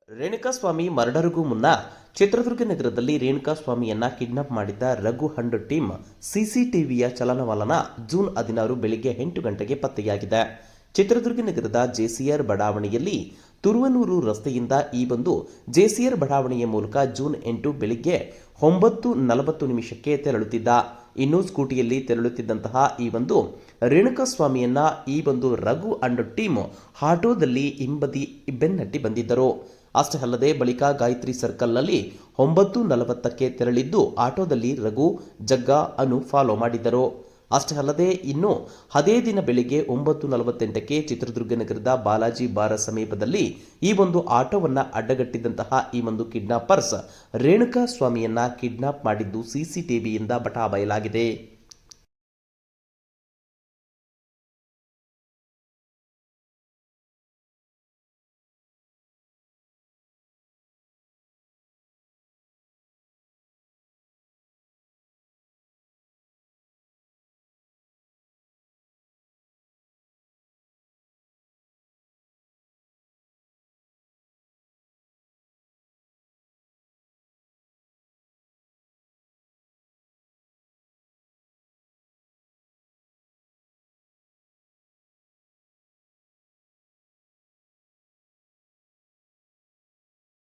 ರೇಣುಕಾಸ್ವಾಮಿ ಮರ್ಡರ್ಗೂ ಮುನ್ನ ಚಿತ್ರದುರ್ಗ ನಗರದಲ್ಲಿ ರೇಣುಕಾಸ್ವಾಮಿಯನ್ನ ಕಿಡ್ನಾಪ್ ಮಾಡಿದ್ದ ರಘು ಹಂಡ್ ಟೀಮ್ ಸಿಸಿಟಿವಿಯ ಚಲನವಲನ ಜೂನ್ 16 ಬೆಳಿಗ್ಗೆ 8 ಗಂಟೆಗೆ ಪತ್ತೆಯಾಗಿದೆ. ಚಿತ್ರದುರ್ಗ ನಗರದ ಜೆಸಿಆರ್ ಬಡಾವಣೆಯಲ್ಲಿ ತುರುವನೂರು ರಸ್ತೆಯಿಂದ ಈ ಒಂದು ಜೆಸಿಆರ್ ಬಡಾವಣೆಯ ಮೂಲಕ ಜೂನ್ 8 ಬೆಳಿಗ್ಗೆ 9:40 ತೆರಳುತ್ತಿದ್ದ. ಇನ್ನು ಸ್ಕೂಟಿಯಲ್ಲಿ ತೆರಳುತ್ತಿದ್ದಂತಹ ಈ ಒಂದು ರೇಣುಕಾಸ್ವಾಮಿಯನ್ನ ಈ ಒಂದು ರಘು ಅಂಡ್ ಟೀಮ್ ಆಟೋದಲ್ಲಿ ಹಿಂಬದಿ ಬೆನ್ನಟ್ಟಿ ಬಂದಿದ್ದರು. ಅಷ್ಟೇ ಅಲ್ಲದೆ ಬಳಿಕ ಗಾಯತ್ರಿ ಸರ್ಕಲ್ನಲ್ಲಿ 9:40 ತೆರಳಿದ್ದು ಆಟೋದಲ್ಲಿ ರಘು, ಜಗ್ಗ, ಅನು ಫಾಲೋ ಮಾಡಿದ್ದರು. ಅಷ್ಟೇ ಅಲ್ಲದೆ ಇನ್ನು ಅದೇ ದಿನ ಬೆಳಿಗ್ಗೆ 9:48 ಚಿತ್ರದುರ್ಗ ನಗರದ ಬಾಲಾಜಿ ಬಾರ ಸಮೀಪದಲ್ಲಿ ಈ ಒಂದು ಆಟೋವನ್ನು ಅಡ್ಡಗಟ್ಟಿದ್ದಂತಹ ಈ ಒಂದು ಕಿಡ್ನಾಪರ್ಸ್ ರೇಣುಕಾಸ್ವಾಮಿಯನ್ನ ಕಿಡ್ನಾಪ್ ಮಾಡಿದ್ದು ಸಿಸಿಟಿವಿಯಿಂದ ಬಟಾ ಬಯಲಾಗಿದೆ.